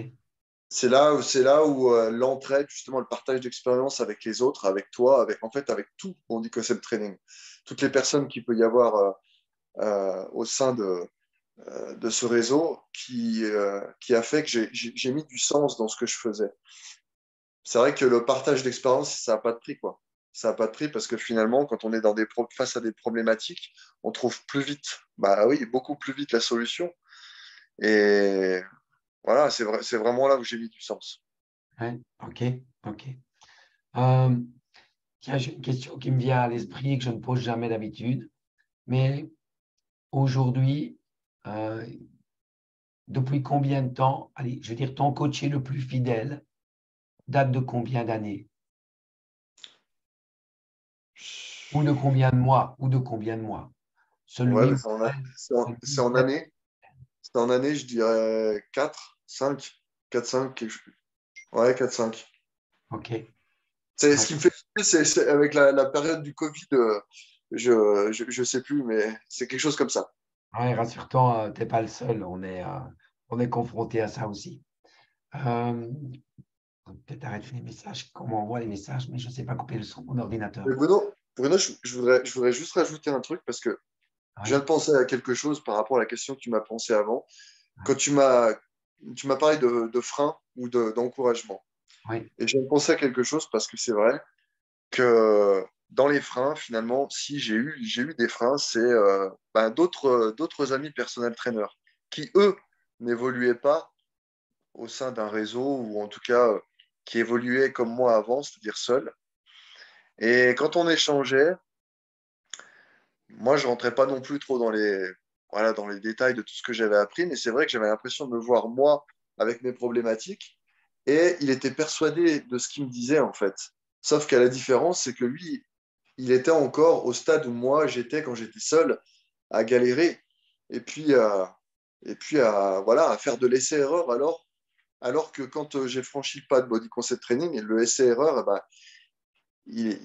C'est là où l'entraide, justement, le partage d'expérience avec les autres, avec toi, en fait, avec tout Body Concept Training. Toutes les personnes qu'il peut y avoir au sein de ce réseau qui a fait que j'ai mis du sens dans ce que je faisais. C'est vrai que le partage d'expérience, ça n'a pas de prix, quoi. Ça n'a pas de prix parce que finalement, quand on est face à des problématiques, on trouve plus vite, bah oui, beaucoup plus vite la solution. Et voilà, c'est vraiment là où j'ai mis du sens. ouais, ok, ok. Euh, tiens, j'ai une question qui me vient à l'esprit et que je ne pose jamais d'habitude, mais aujourd'hui, euh, depuis combien de temps, allez, je veux dire, ton coaché le plus fidèle date de combien d'années? Ou de combien de mois? Ou de combien de mois? Ouais, Celui mais où c'est en année. C'est en année, je dirais 4 5 4 5 ouais, 4 cinq. ok, C'est, ce ouais, qui me fait flipper, c'est avec la période du Covid, je sais plus, mais c'est quelque chose comme ça. ouais, rassure-toi, tu n'es pas le seul, on est confronté à ça aussi. Euh, peut-être arrêter les messages, comment on voit les messages, mais je ne sais pas couper le son de mon ordinateur. Mais Bruno, je voudrais juste rajouter un truc parce que je viens Ouais, de penser à quelque chose par rapport à la question que tu m'as pensé avant. ouais, Quand tu m'as parlé de frein ou d'encouragement. ouais, Et je viens de penser à quelque chose parce que c'est vrai que dans les freins, finalement, si j'ai eu des freins, c'est ben, d'autres amis personnels traîneurs qui, eux, n'évoluaient pas au sein d'un réseau ou en tout cas qui évoluaient comme moi avant, c'est-à-dire seul. Et quand on échangeait, moi, je rentrais pas non plus trop voilà, dans les détails de tout ce que j'avais appris, mais c'est vrai que j'avais l'impression de me voir moi avec mes problématiques et il était persuadé de ce qu'il me disait en fait. Sauf qu'à la différence, c'est que lui, il était encore au stade où moi j'étais quand j'étais seul à galérer et puis voilà, à faire de l'essai-erreur alors que quand j'ai franchi le pas de Body Concept Training et le essai-erreur, eh ben, il-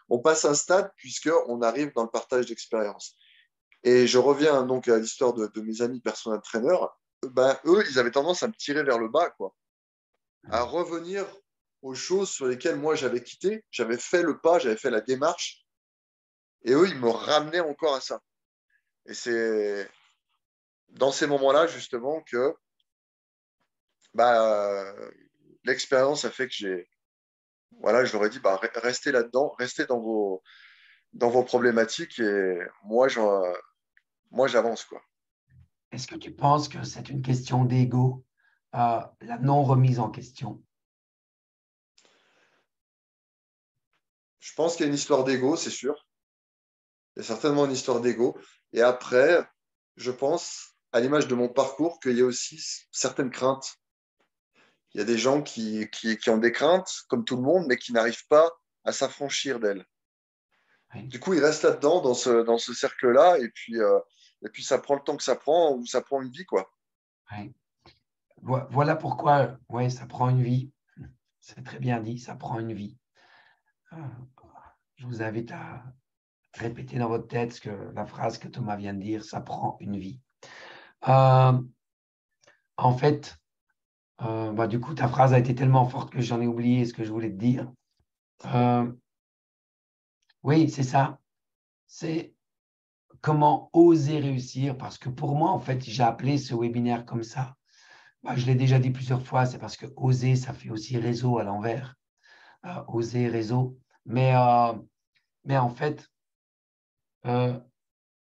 on passe un stade puisqu'on arrive dans le partage d'expérience. Et je reviens donc à l'histoire de mes amis personnels traîneurs. Ben, eux, ils avaient tendance à me tirer vers le bas, quoi, à revenir aux choses sur lesquelles moi j'avais quitté, j'avais fait le pas, j'avais fait la démarche, et eux, ils me ramenaient encore à ça. Et c'est dans ces moments-là, justement, que bah, l'expérience a fait que voilà, je leur ai dit, bah, restez là-dedans, restez dans vos problématiques, et moi j'avance, quoi. est-ce que tu penses que c'est une question d'ego, la non remise en question? Je pense qu'il y a une histoire d'ego, c'est sûr. Il y a certainement une histoire d'ego. Et après, je pense, à l'image de mon parcours, qu'il y a aussi certaines craintes. Il y a des gens qui ont des craintes, comme tout le monde, mais qui n'arrivent pas à s'affranchir d'elles. Oui, Du coup, ils restent là-dedans, dans ce cercle-là, et puis ça prend le temps que ça prend, ou ça prend une vie, quoi. oui. Voilà pourquoi, ouais, ça prend une vie. C'est très bien dit, ça prend une vie. je vous invite à répéter dans votre tête la phrase que Thomas vient de dire, ça prend une vie. En fait, du coup, ta phrase a été tellement forte que j'en ai oublié ce que je voulais te dire. Oui, c'est ça. C'est comment oser réussir, parce que pour moi, en fait, j'ai appelé ce webinaire comme ça. Je l'ai déjà dit plusieurs fois, c'est parce que oser, ça fait aussi réseau à l'envers. Oser, réseau. Mais en fait,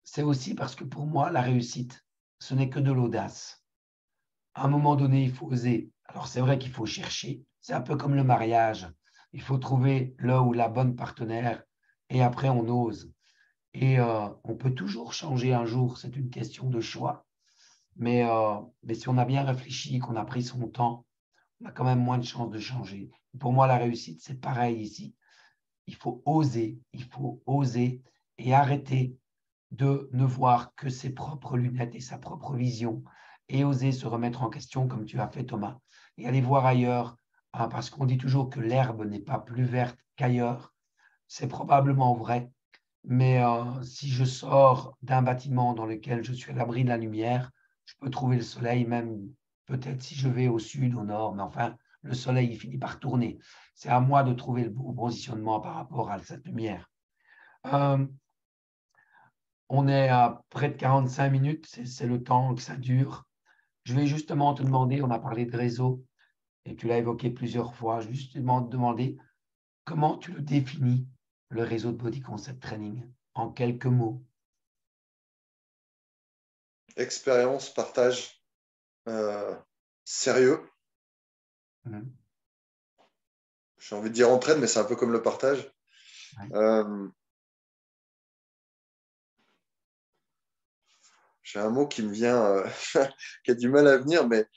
c'est aussi parce que pour moi, la réussite, ce n'est que de l'audace. À un moment donné, il faut oser. Alors, c'est vrai qu'il faut chercher. C'est un peu comme le mariage. Il faut trouver le ou la bonne partenaire et après, on ose. Et on peut toujours changer un jour. C'est une question de choix. Mais si on a bien réfléchi, qu'on a pris son temps, on a quand même moins de chances de changer. Pour moi, la réussite, c'est pareil ici. Il faut oser et arrêter de ne voir que ses propres lunettes et sa propre vision et oser se remettre en question comme tu as fait, Thomas, et aller voir ailleurs, parce qu'on dit toujours que l'herbe n'est pas plus verte qu'ailleurs. C'est probablement vrai, mais si je sors d'un bâtiment dans lequel je suis à l'abri de la lumière, je peux trouver le soleil, même peut-être si je vais au sud, au nord, mais enfin, le soleil il finit par tourner. C'est à moi de trouver le bon positionnement par rapport à cette lumière. On est à près de 45 minutes, c'est le temps que ça dure. Je vais justement te demander, on a parlé de réseau et tu l'as évoqué plusieurs fois, je vais justement te demander comment tu le définis, le réseau de Body Concept Training, en quelques mots. Expérience, partage, sérieux. J'ai envie de dire entraide, mais c'est un peu comme le partage. Ouais. J'ai un mot qui me vient, qui a du mal à venir, mais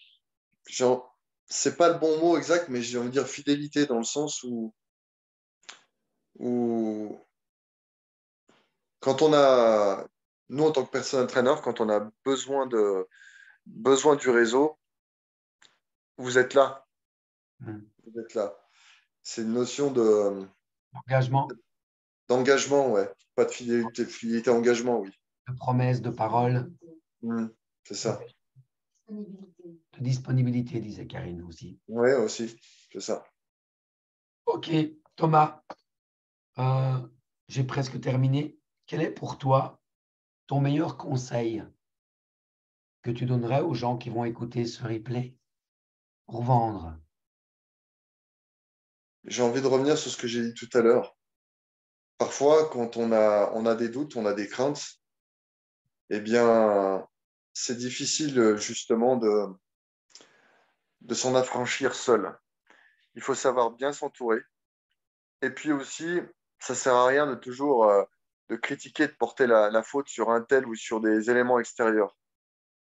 c'est pas le bon mot exact, mais j'ai envie de dire fidélité dans le sens où quand on a, nous en tant que personal trainer, quand on a besoin du réseau, vous êtes là, vous êtes là. C'est une notion Engagement, d'engagement, ouais. Pas de fidélité, fidélité, engagement, oui. de promesse, de parole, C'est ça. de disponibilité, disait Karine aussi. Ouais, aussi, c'est ça. Ok, Thomas, j'ai presque terminé. Quel est pour toi ton meilleur conseil que tu donnerais aux gens qui vont écouter ce replay pour vendre? J'ai envie de revenir sur ce que j'ai dit tout à l'heure. Parfois, quand on a des doutes, on a des craintes, eh bien, c'est difficile justement de s'en affranchir seul. Il faut savoir bien s'entourer. Et puis aussi, ça sert à rien de toujours de critiquer, de porter la faute sur un tel ou sur des éléments extérieurs.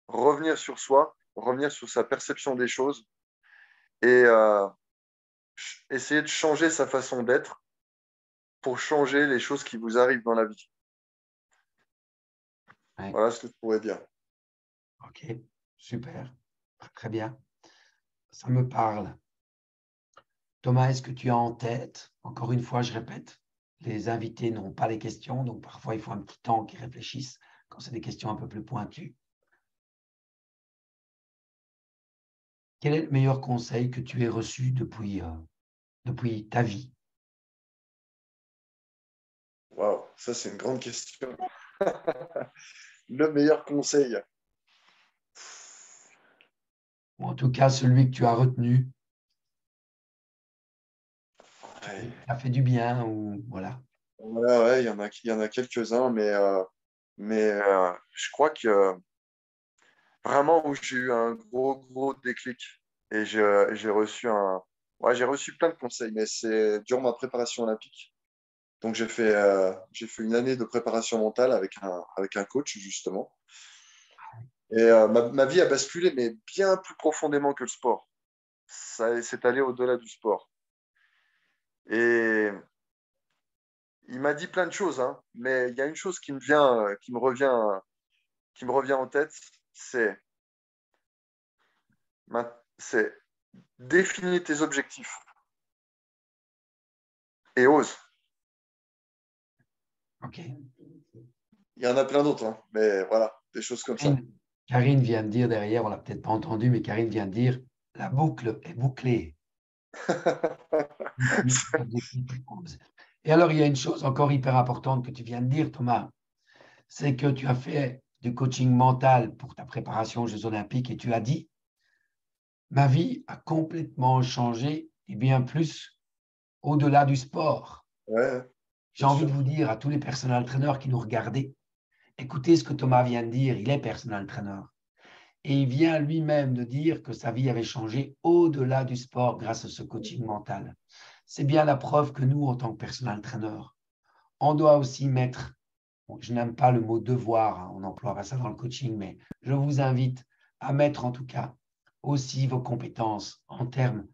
Revenir sur soi, revenir sur sa perception des choses et essayer de changer sa façon d'être pour changer les choses qui vous arrivent dans la vie. Ouais. Voilà ce que je pourrais dire. Ok, super, très bien, ça me parle. Thomas, est-ce que tu as en tête, encore une fois, je répète, les invités n'ont pas les questions, donc parfois il faut un petit temps qu'ils réfléchissent quand c'est des questions un peu plus pointues. Quel est le meilleur conseil que tu aies reçu depuis ta vie? Waouh, ça c'est une grande question. Le meilleur conseil. Ou en tout cas, celui que tu as retenu, Ouais, qui t'a fait du bien, ou voilà. ouais, il y en a quelques-uns, mais je crois que vraiment où j'ai eu un gros déclic et j'ai reçu plein de conseils, mais c'est durant ma préparation olympique. Donc j'ai fait une année de préparation mentale avec un coach justement. Et ma vie a basculé, mais bien plus profondément que le sport. Ça s'est allé au-delà du sport. Et il m'a dit plein de choses, hein, mais il y a une chose qui me revient en tête, c'est définir tes objectifs. Et ose. OK. Il y en a plein d'autres, hein, mais voilà, des choses comme ça. Karine vient de dire derrière, on ne l'a peut-être pas entendu, mais Karine vient de dire la boucle est bouclée. Et alors, il y a une chose encore hyper importante que tu viens de dire, Thomas, c'est que tu as fait du coaching mental pour ta préparation aux Jeux Olympiques et tu as dit, ma vie a complètement changé et bien plus au-delà du sport. Ouais, J'ai bien envie sûr. de vous dire à tous les personnel trainers qui nous regardaient, écoutez ce que Thomas vient de dire, il est personnel trainer. Et il vient lui-même de dire que sa vie avait changé au-delà du sport grâce à ce coaching mental. C'est bien la preuve que nous, en tant que personnel trainer, on doit aussi mettre, je n'aime pas le mot devoir, hein, on emploiera ça dans le coaching, mais je vous invite à mettre en tout cas aussi vos compétences en termes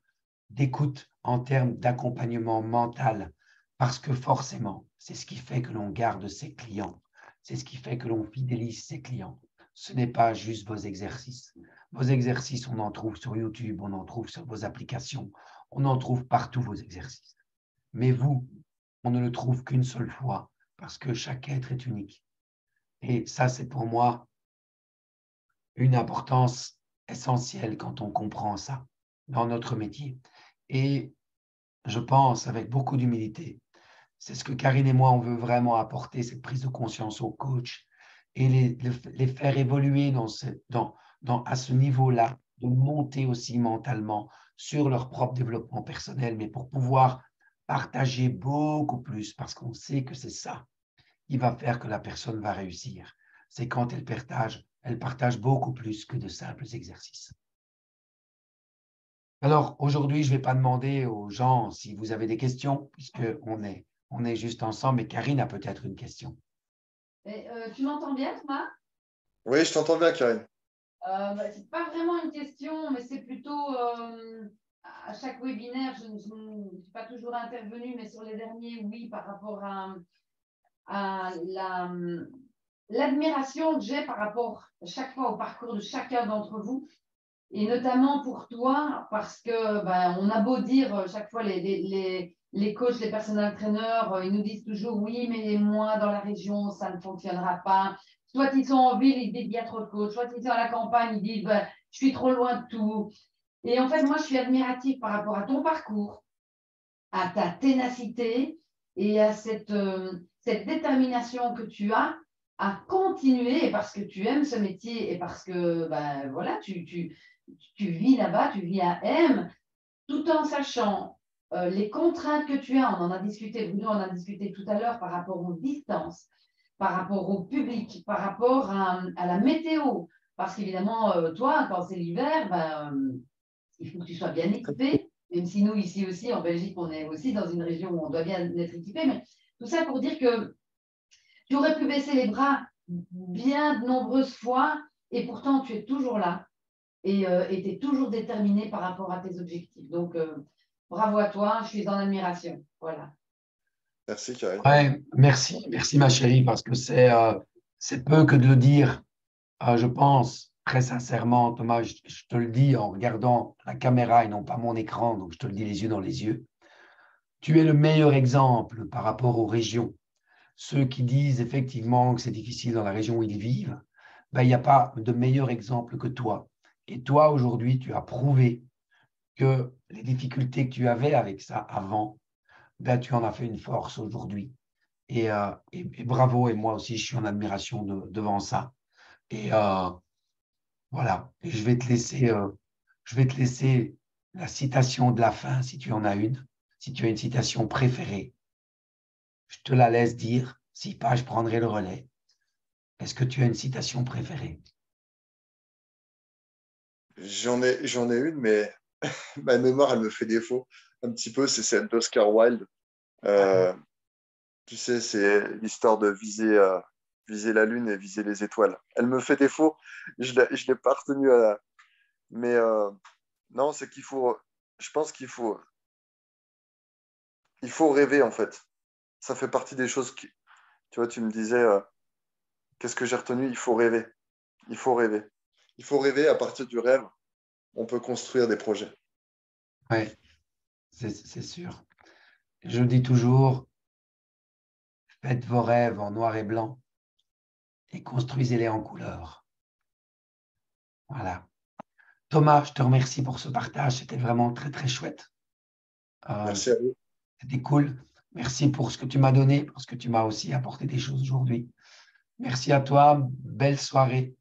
d'écoute, en termes d'accompagnement mental, parce que forcément, c'est ce qui fait que l'on garde ses clients, c'est ce qui fait que l'on fidélise ses clients. Ce n'est pas juste vos exercices. Vos exercices, on en trouve sur YouTube, on en trouve sur vos applications, on en trouve partout vos exercices. Mais vous, on ne le trouve qu'une seule fois parce que chaque être est unique. Et ça, c'est pour moi une importance essentielle quand on comprend ça dans notre métier. Et je pense avec beaucoup d'humilité, c'est ce que Karine et moi, on veut vraiment apporter, cette prise de conscience aux coachs et les faire évoluer à ce niveau-là, de monter aussi mentalement sur leur propre développement personnel, mais pour pouvoir partager beaucoup plus, parce qu'on sait que c'est ça qui va faire que la personne va réussir. C'est quand elle partage beaucoup plus que de simples exercices. Alors, aujourd'hui, je ne vais pas demander aux gens si vous avez des questions, puisqu'on est juste ensemble, mais Karine a peut-être une question. Tu m'entends bien, Thomas? Oui, je t'entends bien, Karine. Ce n'est pas vraiment une question, mais c'est plutôt à chaque webinaire, je ne suis pas toujours intervenue, mais sur les derniers, oui, par rapport à l'admiration que j'ai par rapport chaque fois au parcours de chacun d'entre vous, et notamment pour toi, parce que on a beau dire chaque fois les coachs, les personnel trainers, ils nous disent toujours oui, mais moi dans la région, ça ne fonctionnera pas. Soit ils sont en ville, ils disent il y a trop de coachs, soit ils sont à la campagne, ils disent je suis trop loin de tout. Et en fait, moi, je suis admirative par rapport à ton parcours, à ta ténacité et à cette détermination que tu as à continuer parce que tu aimes ce métier et parce que voilà, tu vis là-bas, tu vis à M, tout en sachant les contraintes que tu as. On en a discuté, Bruno, on en a discuté tout à l'heure par rapport aux distances, par rapport au public, par rapport à la météo. Parce qu'évidemment, toi, quand c'est l'hiver, il faut que tu sois bien équipé, même si nous, ici aussi, en Belgique, on est aussi dans une région où on doit bien être équipé. Mais tout ça pour dire que tu aurais pu baisser les bras bien de nombreuses fois et pourtant, tu es toujours là et tu es toujours déterminé par rapport à tes objectifs. Donc, bravo à toi, je suis en admiration. Voilà. Merci, Karine. Ouais, merci ma chérie, parce que c'est peu que de le dire. Je pense très sincèrement, Thomas, je te le dis en regardant la caméra et non pas mon écran, donc je te le dis les yeux dans les yeux. Tu es le meilleur exemple par rapport aux régions. Ceux qui disent effectivement que c'est difficile dans la région où ils vivent, il n'y a pas de meilleur exemple que toi. Et toi, aujourd'hui, tu as prouvé que les difficultés que tu avais avec ça avant, tu en as fait une force aujourd'hui. Et bravo, et moi aussi, je suis en admiration devant ça. Et voilà, et je vais te laisser la citation de la fin, si tu en as une, si tu as une citation préférée. Je te la laisse dire, si pas, je prendrai le relais. Est-ce que tu as une citation préférée? J'en ai une, mais ma mémoire, elle me fait défaut un petit peu. C'est celle d'Oscar Wilde. Euh, Tu sais, c'est l'histoire de viser la lune et viser les étoiles. Elle me fait défaut. Je l'ai pas retenue. Mais non, c'est qu'il faut. Je pense il faut rêver en fait. Ça fait partie des choses qui. Tu vois, tu me disais, qu'est-ce que j'ai retenu? Il faut rêver. Il faut rêver. Il faut rêver. À partir du rêve, on peut construire des projets. Oui, c'est sûr. Je dis toujours, faites vos rêves en noir et blanc et construisez-les en couleur. Voilà. Thomas, je te remercie pour ce partage. C'était vraiment très, très chouette. Merci à vous. C'était cool. Merci pour ce que tu m'as donné, parce que tu m'as aussi apporté des choses aujourd'hui. Merci à toi. Belle soirée.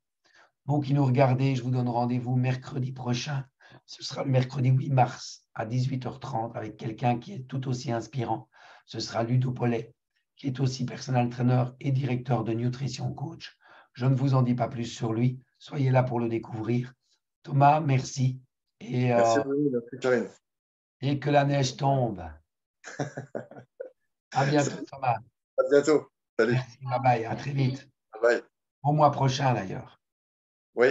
Vous qui nous regardez, je vous donne rendez-vous mercredi prochain. Ce sera le mercredi 8 mars à 18h30 avec quelqu'un qui est tout aussi inspirant. Ce sera Ludo Paulet, qui est aussi personal trainer et directeur de Nutrition Coach. Je ne vous en dis pas plus sur lui. Soyez là pour le découvrir. Thomas, merci. Merci à vous. Merci, Karine. Et que la neige tombe. À bientôt, Thomas. À bientôt. Salut. Merci, bye bye. À très vite. Bye. Au mois prochain, d'ailleurs. Oui.